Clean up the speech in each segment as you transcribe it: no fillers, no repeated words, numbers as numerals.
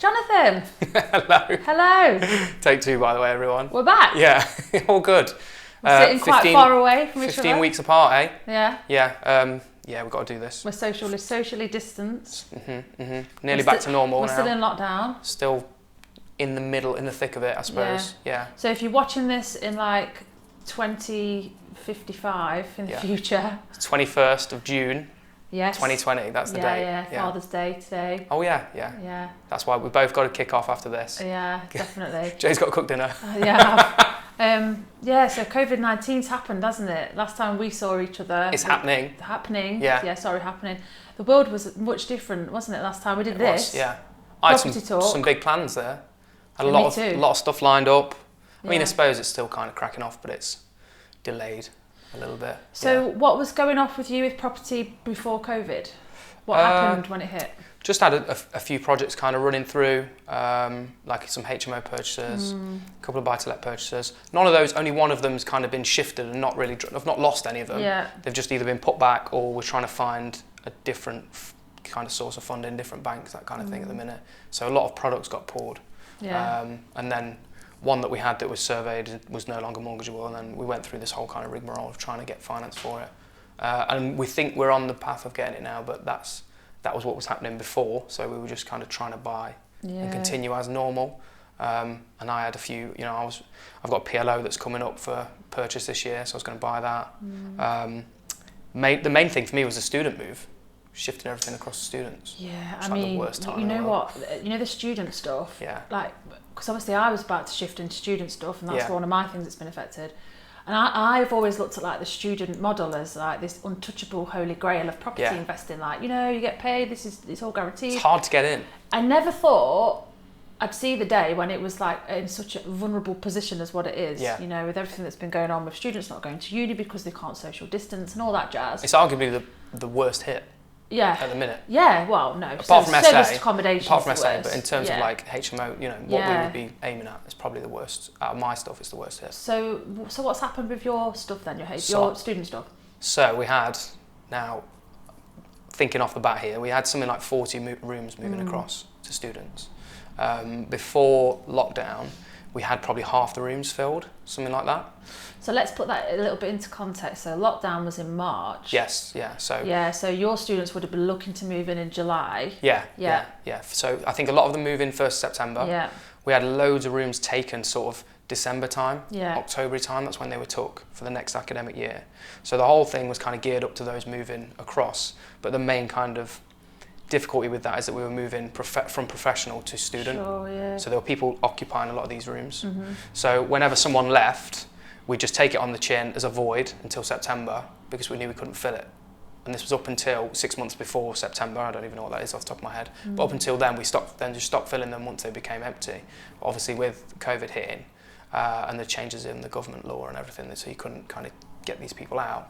Jonathan! Hello. Hello! Take two, by the way, everyone. We're back! Yeah, all good. We're sitting quite far away from each other. 15 weeks apart, eh? Yeah. Yeah, we've got to do this. We're socially distanced. Nearly back to normal now. We're still in lockdown. Still in the middle, in the thick of it, I suppose. Yeah. So if you're watching this in like 2055 in the future. 21st of June. Yes. 2020, that's the date. Yeah, Father's Day today. Oh yeah. That's why we both got to kick off after this. Yeah, definitely. Jade's got to cook dinner. So COVID-19's happened, hasn't it? Last time we saw each other. It's happening. Happening. Yeah. Happening. The world was much different, wasn't it, last time we did this? Yeah. I had talk. some big plans there. Had a Me lot too. of stuff lined up. I mean, I suppose it's still kind of cracking off, but it's delayed a little bit. So what was going off with you with property before COVID? What happened when it hit? Just had a few projects kind of running through, like some HMO purchases, a couple of buy-to-let purchases. None of those, only one of them's kind of been shifted and I've not lost any of them. Yeah. They've just either been put back or we're trying to find a different kind of source of funding, different banks, that kind of thing at the minute. So a lot of products got pulled. Yeah. And then one that we had that was surveyed was no longer mortgageable, and then we went through this whole kind of rigmarole of trying to get finance for it. And we think we're on the path of getting it now, but that was what was happening before, so we were just kind of trying to buy and continue as normal. And I had a few, I've got a PLO that's coming up for purchase this year, so I was going to buy that. The main thing for me was the student move, shifting everything across to students. Yeah, I mean, the worst time you know what, the student stuff, because obviously I was about to shift into student stuff, and that's one of my things that's been affected. And I've always looked at like the student model as like this untouchable holy grail of property investing. Like, you get paid, it's all guaranteed. It's hard to get in. I never thought I'd see the day when it was like in such a vulnerable position as what it is. Yeah. With everything that's been going on with students not going to uni because they can't social distance and all that jazz. It's arguably the worst hit. Yeah. At the minute. Yeah, well, no. Apart from service accommodation. Apart from SA, but in terms of like HMO, what we would be aiming at is probably the worst. Out of my stuff, it's the worst hit. So what's happened with your stuff then? Your student stuff? So we had, now thinking off the bat here, we had something like 40 rooms moving across to students. Before lockdown, we had probably half the rooms filled, something like that. So let's put that a little bit into context. So lockdown was in March. Yes, yeah. So your students would have been looking to move in July. Yeah. So I think a lot of them move in 1st September. Yeah. We had loads of rooms taken sort of December time, October time, that's when they were took for the next academic year. So the whole thing was kind of geared up to those moving across. But the main kind of difficulty with that is that we were moving from professional to student. Sure, yeah. So there were people occupying a lot of these rooms. So whenever someone left, we'd just take it on the chin as a void until September because we knew we couldn't fill it. And this was up until 6 months before September. I don't even know what that is off the top of my head. But up until then, we just stopped filling them once they became empty. But obviously with COVID hitting and the changes in the government law and everything, so you couldn't kind of get these people out,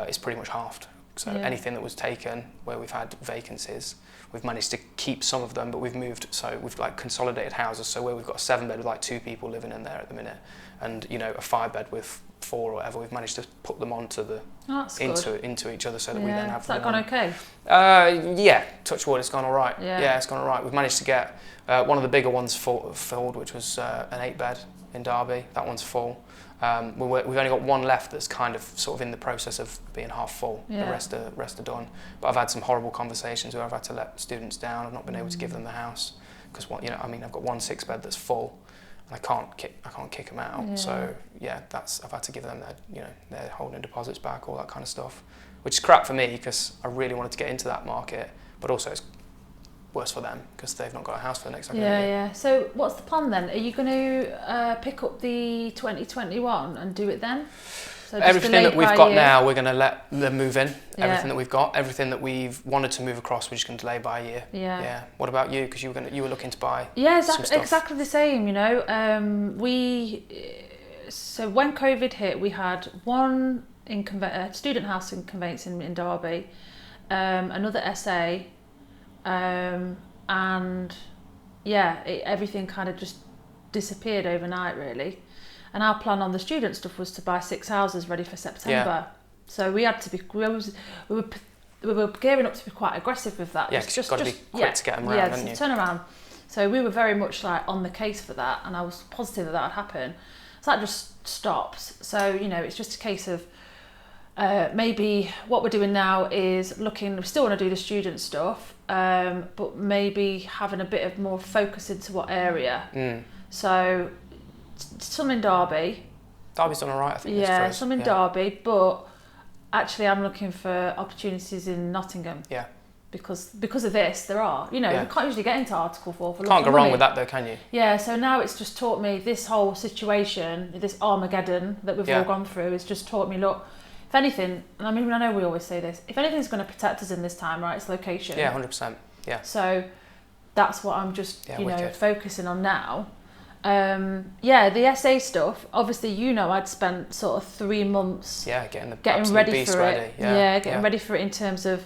it's pretty much halved. So anything that was taken where we've had vacancies, we've managed to keep some of them, but we've moved, so we've like consolidated houses. So where we've got a 7-bed with like 2 people living in there at the minute, and a 5-bed with 4 or whatever, we've managed to put them onto into each other so that we then have. Has that gone okay? Touch wood, it's gone all right. Yeah, it's gone all right. We've managed to get one of the bigger ones filled, which was an 8-bed in Derby. That one's full. We've only got one left that's kind of sort of in the process of being half full. The rest are done. But I've had some horrible conversations where I've had to let students down. I've not been able to give them the house because I've got one 6-bed that's full, and I can't kick them out. So I've had to give them their holding deposits back, all that kind of stuff, which is crap for me because I really wanted to get into that market, but also it's worse for them because they've not got a house for the next year. Yeah. So what's the plan then? Are you going to pick up the 2021 and do it then? So everything that we've got now, we're going to let them move in. Everything that we've got, everything that we've wanted to move across, we're just going to delay by a year. Yeah. What about you? Because you were looking to buy. Yeah, exactly the same. So when COVID hit, we had one student house in conveyancing in Derby, another SA. Everything kind of just disappeared overnight really, and our plan on the student stuff was to buy 6 houses ready for September. So we had to be we were gearing up to be quite aggressive with that. Because you've got to be quick to get them around, haven't you? Turn around. So we were very much like on the case for that, and I was positive that would happen. So that just stops. So, you know, it's just a case of maybe what we're doing now is looking, we still want to do the student stuff, but maybe having a bit of more focus into what area. So some in Derby. Derby's done all right, I think. Yeah, some in Derby, but actually I'm looking for opportunities in Nottingham. Yeah. Because of this, there are. You know, you can't usually get into Article 4 for Can't go wrong with that though, can you? Yeah, so now it's just taught me this whole situation, this Armageddon that we've all gone through, has just taught me, look, if anything, and I mean, I know we always say this, if anything's going to protect us in this time, right, it's location. Yeah, 100%. Yeah. So that's what I'm just, focusing on now. The SA stuff, obviously, you know, I'd spent sort of 3 months getting ready for it. Getting ready for it in terms of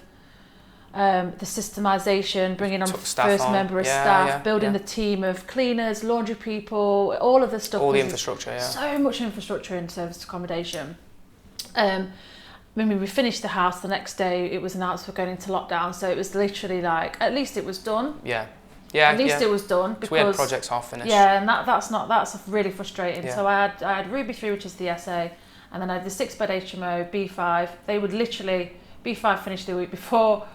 the systemisation, bringing on first member of staff, building the team of cleaners, laundry people, all of the stuff. All the infrastructure, So much infrastructure in service accommodation. When we finished the house, the next day it was announced we're going into lockdown, so it was literally like, at least it was done. At least it was done, because we had projects half finished. Yeah, and that's really frustrating. So I had Ruby 3, which is the SA, and then I had the 6-bed HMO, B5. They would literally, B5 finished the week before,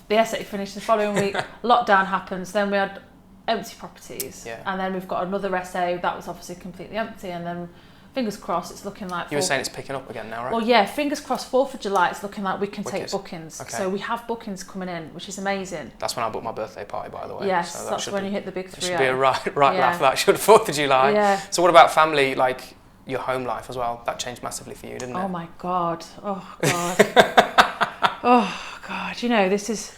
the SA finished the following week, lockdown happens, then we had empty properties, and then we've got another SA that was obviously completely empty, and then fingers crossed it's looking like... You were saying it's picking up again now, right? Well, yeah, fingers crossed 4th of July it's looking like we can take bookings. Okay. So we have bookings coming in, which is amazing. That's when I booked my birthday party, by the way. Yes, so that's when you hit the big 3. Should be a right laugh, that should, 4th of July. Yeah. So what about family, like your home life as well? That changed massively for you, didn't it? Oh my God. Oh God. Oh God. You know, this is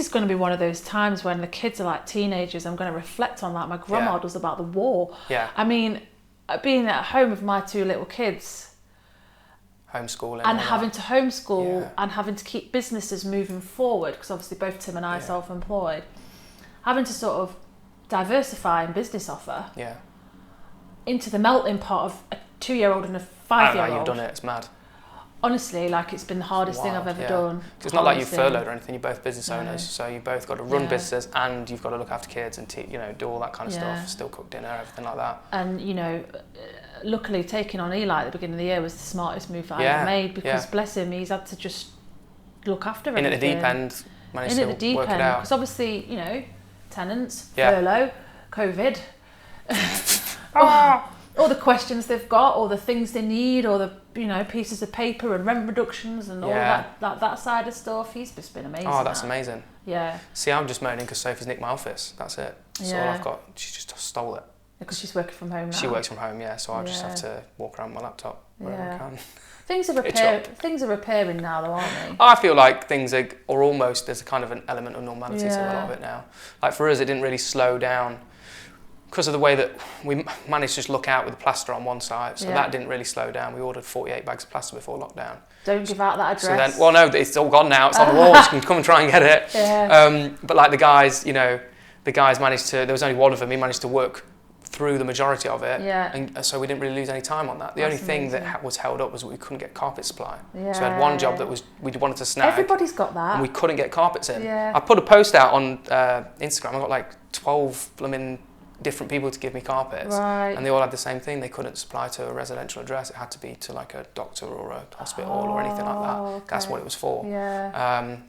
going to be one of those times when the kids are like teenagers. I'm going to reflect on that. My grandma does about the war. Yeah. I mean, being at home with my 2 little kids, homeschooling, and having to homeschool and having to keep businesses moving forward, because obviously both Tim and I are self-employed, having to sort of diversify in business offer into the melting pot of a 2-year-old and a 5-year-old. I don't know how you've done it, it's mad. Honestly, like, it's been the hardest thing I've ever done. It's not like you furloughed or anything, you're both business owners, so you both got to run businesses and you've got to look after kids and do all that kind of stuff, still cook dinner, everything like that. And, you know, luckily taking on Eli at the beginning of the year was the smartest move that I ever made, because bless him, he's had to just look after everything. In at the deep end, managed to work it out. Because obviously, you know, tenants, furlough, COVID, all the questions they've got, all the things they need, all the, you know, pieces of paper and rent reductions and all that side of stuff. He's just been amazing. Oh, that's amazing. Yeah. See, I'm just moaning because Sophie's nicked my office. That's it. That's all I've got. She just stole it. Because she's working from home now. She works from home, so I just have to walk around with my laptop wherever I can. Things are repairing now, though, aren't they? I feel like things are almost, there's a kind of an element of normality to a lot of it now. Like for us, it didn't really slow down because of the way that we managed to just look out with the plaster on one side, so that didn't really slow down. We ordered 48 bags of plaster before lockdown. Don't give out that address. So then, well, no, it's all gone now. It's on the walls. You can come and try and get it. But like the guys managed to. There was only one of them. He managed to work through the majority of it, and so we didn't really lose any time on that. The only thing that was held up was we couldn't get carpet supply. So we had one job that we wanted to snag. Everybody's got that. And we couldn't get carpets in. I put a post out on Instagram. I got like 12 blooming different people to give me carpets, and they all had the same thing. They couldn't supply to a residential address. It had to be to like a doctor or a hospital or anything like that. Okay. That's what it was for.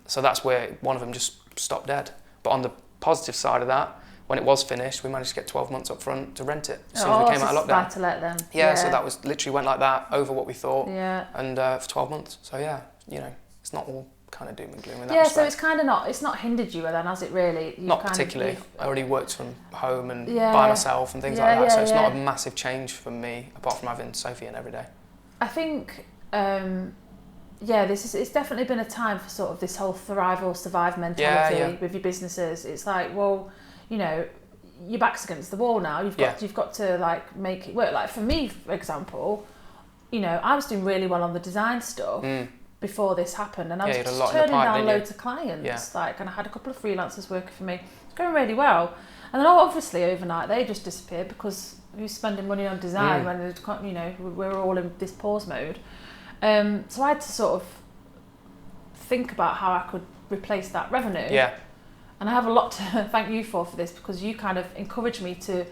So that's where one of them just stopped dead. But on the positive side of that, when it was finished, we managed to get 12 months up front to rent it as soon as we came out of lockdown. To let them. So that was literally went like that over what we thought, and for 12 months. So you know, it's not all kind of doom and gloom in that respect. So it's kind of it's not hindered you then, has it really? Not particularly. I already worked from home and by myself and things like that, so it's not a massive change for me apart from having Sophie in every day. I think it's definitely been a time for sort of this whole thrive or survive mentality with your businesses. It's like, well, you know, your back's against the wall now. You've got to like make it work. Like for me, for example, you know, I was doing really well on the design stuff before this happened, and I was just turning down loads of clients. Like, and I had a couple of freelancers working for me. It's going really well, and then obviously overnight they just disappeared because who's spending money on design when you know we're all in this pause mode. So I had to sort of think about how I could replace that revenue. And I have a lot to thank you for this, because you kind of encouraged me to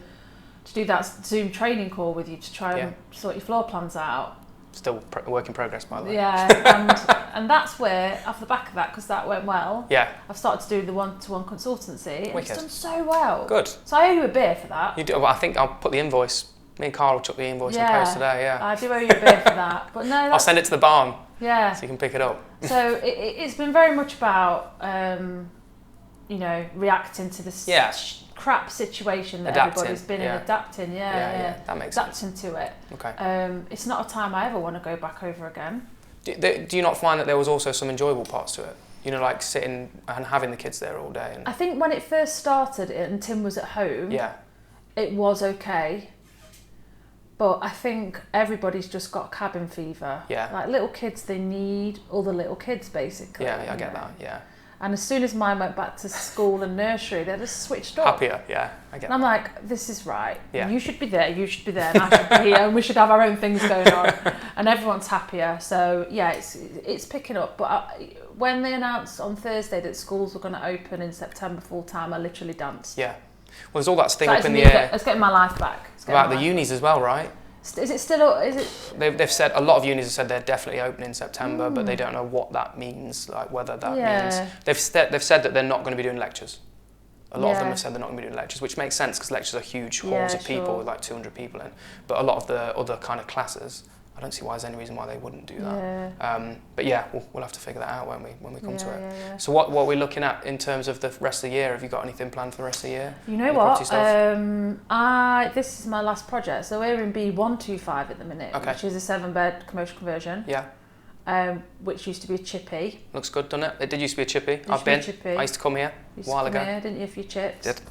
do that Zoom training call with you to try and sort your floor plans out. Still work in progress, by the way. Yeah, and that's where, off the back of that, because that went well, I've started to do the one-to-one consultancy, and it's done so well. Good. So I owe you a beer for that. You do. Well, I think I'll put the invoice. Me and Carl took the invoice in post today. Yeah. I do owe you a beer for that. But no, I'll send it to the barn. Yeah. So you can pick it up. So it's been very much about, you know, reacting to this crap situation that everybody's been in, adapting. Yeah. That makes adapting to it. Okay. It's not a time I ever want to go back over again. Do you not find that there was also some enjoyable parts to it? You know, like sitting and having the kids there all day. And... I think when it first started and Tim was at home, it was okay. But I think everybody's just got cabin fever. Yeah. Like little kids, they need other little kids, basically. Yeah, I get that, yeah. And as soon as mine went back to school and nursery, they just switched up. Happier, yeah, I get that. And I'm like, this is right. Yeah. You should be there, and I should be here, and we should have our own things going on. And everyone's happier. So, yeah, it's picking up. But when they announced on Thursday that schools were going to open in September full-time, I literally danced. Yeah. Well, there's all that thing up in the air. It's getting my life back. About the unis as well, right? Is it still? Is it? They've said, a lot of unis have said they're definitely opening in September, but they don't know what that means, like whether that means... They've said that they're not going to be doing lectures. A lot of them have said they're not going to be doing lectures, which makes sense because lectures are huge halls of people with like 200 people in. But a lot of the other kind of classes, I don't see why there's any reason why they wouldn't do that. But yeah, we'll have to figure that out when we come to it. Yeah. So what are we looking at in terms of the rest of the year? Have you got anything planned for the rest of the year? You know what? This is my last project. So we're in B125 at the minute, which is a 7-bed commercial conversion. Yeah. Which used to be a chippy. Looks good, doesn't it? It did used to be a chippy. I've been. I used to come here a while ago. Here, didn't you, for your chips? Did.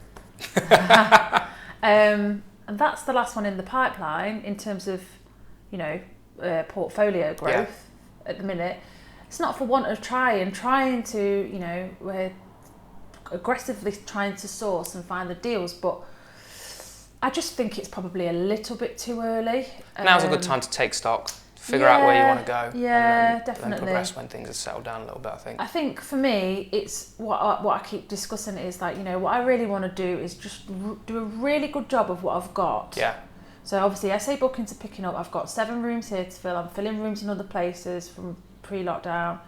And that's the last one in the pipeline in terms of, you know, portfolio growth at the minute. It's not for want of trying to, you know, we're aggressively trying to source and find the deals, but I just think it's probably a little bit too early. Now's a good time to take stock, figure out where you want to go. Yeah, and definitely. Then progress when things have settled down a little bit, I think. I think for me, it's what I keep discussing is like, you know, what I really want to do is just do a really good job of what I've got. Yeah. So obviously SA bookings are picking up. I've got 7 rooms here to fill. I'm filling rooms in other places from pre-lockdown.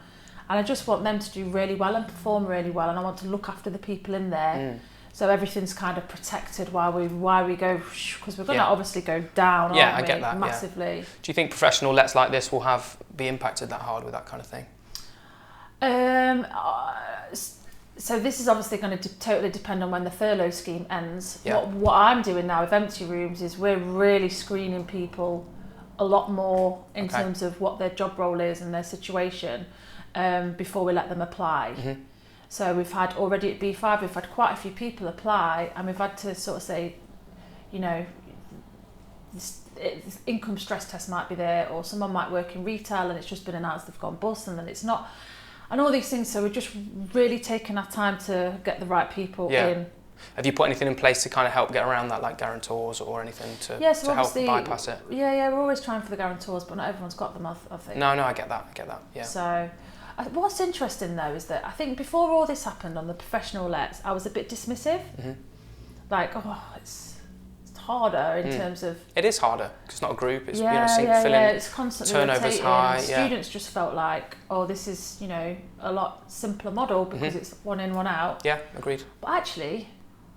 And I just want them to do really well and perform really well. And I want to look after the people in there. So everything's kind of protected while we go, because we're going to obviously go down, aren't we? I get that, massively. Yeah. Do you think professional lets like this will be impacted that hard with that kind of thing? So this is obviously going to totally depend on when the furlough scheme ends. What I'm doing now with empty rooms is we're really screening people a lot more in terms of what their job role is and their situation before we let them apply. So we've had already at B5, we've had quite a few people apply, and we've had to sort of say, you know, this income stress test might be there, or someone might work in retail and it's just been announced they've gone bust, and then it's not. And all these things, so we're just really taking our time to get the right people in. Have you put anything in place to kind of help get around that, like guarantors or anything to help bypass it? Yeah, we're always trying for the guarantors, but not everyone's got them, I think. No, I get that, yeah. So, what's interesting though is that I think before all this happened on the professional lets, I was a bit dismissive. Like, it's harder in terms of... It is harder, because it's not a group, it's, filling, it's constantly turnover's rotating. high. Students just felt like, this is, you know, a lot simpler model because it's one in, one out. Yeah, agreed. But actually,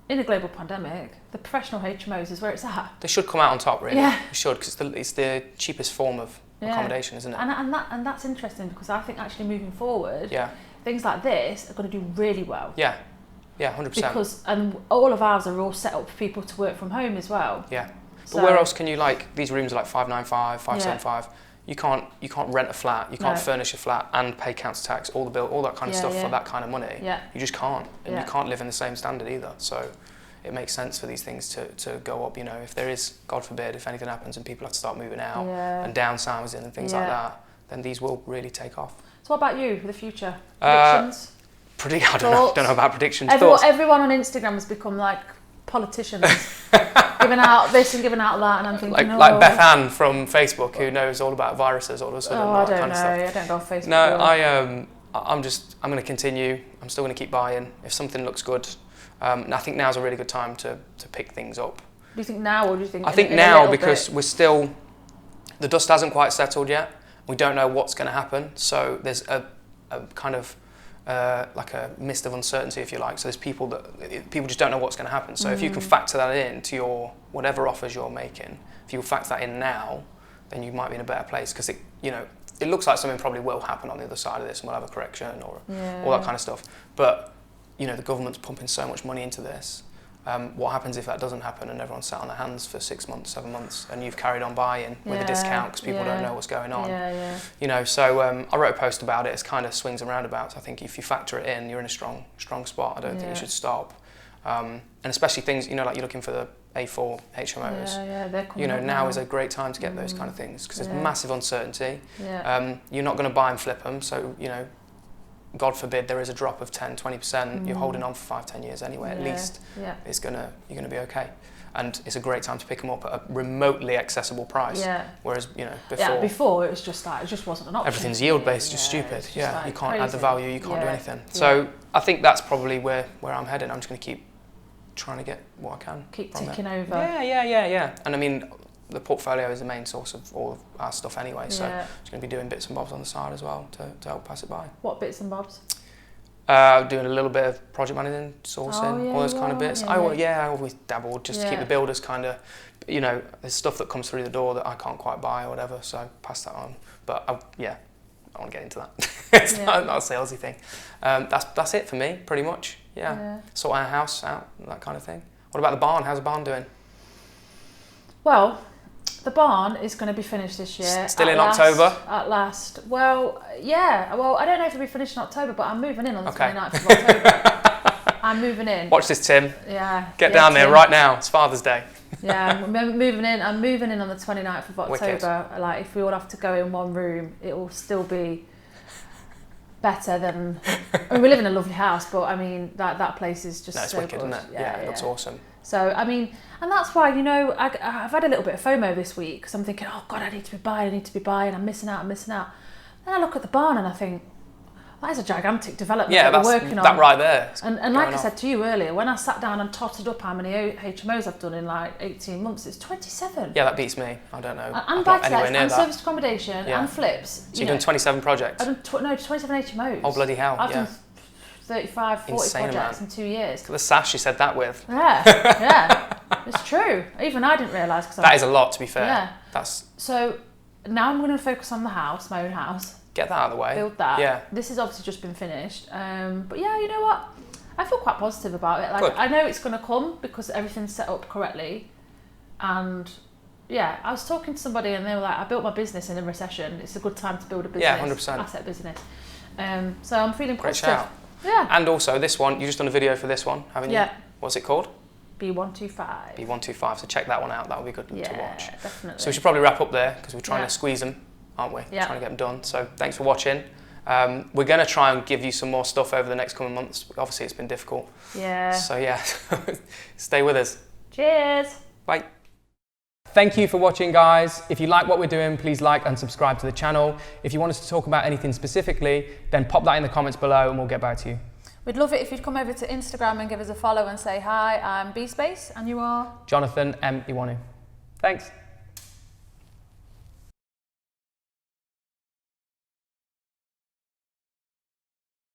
in a global pandemic, the professional HMOs is where it's at. They should come out on top, really. Yeah. They should, because it's the cheapest form of accommodation, isn't it? And that's interesting, because I think actually moving forward, things like this are going to do really well. Yeah, 100%. Because all of ours are all set up for people to work from home as well. Yeah. But where else can you, like, these rooms are like 595, 575. You can't rent a flat, you can't furnish a flat and pay council tax, all that kind of stuff for that kind of money. Yeah. You just can't. And you can't live in the same standard either. So it makes sense for these things to go up, you know, if there is, God forbid, if anything happens and people have to start moving out and downsizing and things like that, then these will really take off. So what about you for the future? Predictions? I don't know about predictions. Everyone on Instagram has become like politicians, giving out this and giving out that, and I'm thinking, like Beth Ann from Facebook, who knows all about viruses, all of a sudden, I don't know. I don't go on Facebook. No, I'm going to continue. I'm still going to keep buying. If something looks good, and I think now's a really good time to pick things up. Do you think now, or do you think? I think now, because we're still, the dust hasn't quite settled yet. We don't know what's going to happen. So there's a kind of like a mist of uncertainty, if you like. So there's people just don't know what's going to happen. So if you can factor that in to your whatever offers you're making, if you factor that in now, then you might be in a better place, because it looks like something probably will happen on the other side of this, and we'll have a correction or all that kind of stuff. But the government's pumping so much money into this. What happens if that doesn't happen and everyone's sat on their hands for 6 months, 7 months, and you've carried on buying with a discount because people don't know what's going on? So I wrote a post about it. It's kind of swings and roundabouts. I think if you factor it in, you're in a strong spot. I don't think you should stop. And especially things, like you're looking for the A4 HMOs. They're coming now is a great time to get those kind of things, because there's massive uncertainty. You're not going to buy and flip them, so God forbid there is a drop of 10, 20%, you're holding on for 5-10 years anyway, at least. You're going to be okay. And it's a great time to pick them up at a remotely accessible price. Whereas, before it was just like, it just wasn't an option. Everything's yield based, just stupid. You can't add the value, you can't do anything. So I think that's probably where I'm heading. I'm just going to keep trying to get what I can. Keep ticking over. Yeah. And I mean, the portfolio is the main source of all of our stuff anyway, so I'm just going to be doing bits and bobs on the side as well to help pass it by. What bits and bobs? Doing a little bit of project managing, sourcing, all those kind of bits. I always dabbled just to keep the builders kind of, there's stuff that comes through the door that I can't quite buy or whatever, so pass that on. But I want to get into that. It's not a salesy thing. That's it for me, pretty much. Sort our house out, that kind of thing. What about the barn? How's the barn doing? Well, the barn is going to be finished this year. Still in October? At last. Well, yeah. Well, I don't know if it'll be finished in October, but I'm moving in on the 29th of October. I'm moving in. Watch this, Tim. Yeah. Get down there right now. It's Father's Day. I'm moving in. I'm moving in on the 29th of October. Wicked. Like, if we all have to go in one room, it will still be better than... we live in a lovely house, but I mean, that place is just it's so wicked, good. Isn't it? Yeah, it looks awesome. So, I mean, and that's why, I've had a little bit of FOMO this week, because I'm thinking, oh God, I need to be buying, I'm missing out. Then I look at the barn and I think, that is a gigantic development that we're working on. That right there. And like I said to you earlier, when I sat down and totted up how many HMOs I've done in like 18 months, it's 27. Yeah, that beats me. I don't know. And buy-to-lets, and serviced accommodation, and flips. So you've done 27 projects? I've done 27 HMOs. Oh, bloody hell, I've done 35, 40 insane projects in 2 years. The sash you said that with. Yeah. It's true. Even I didn't realise. That is a lot, to be fair. Yeah. So now I'm going to focus on the house, my own house. Get that out of the way. Build that. Yeah. This has obviously just been finished. But yeah, you know what? I feel quite positive about it. Good. I know it's going to come because everything's set up correctly. And yeah, I was talking to somebody and they were like, I built my business in a recession. It's a good time to build a business. Yeah, 100%. Asset business. So I'm feeling positive. Great shout. Yeah. And also this one, you've just done a video for this one, haven't you? Yeah. What's it called? B125. B125. So check that one out. That would be good to watch. Yeah, definitely. So we should probably wrap up there because we're trying to squeeze them, aren't we? Yeah. Trying to get them done. So thanks for watching. We're going to try and give you some more stuff over the next coming months. Obviously, it's been difficult. Yeah. So yeah, stay with us. Cheers. Bye. Thank you for watching, guys. If you like what we're doing, please like and subscribe to the channel. If you want us to talk about anything specifically, then pop that in the comments below and we'll get back to you. We'd love it if you'd come over to Instagram and give us a follow and say hi. I'm B-Space and you are? Jonathan M. Ioannou. Thanks.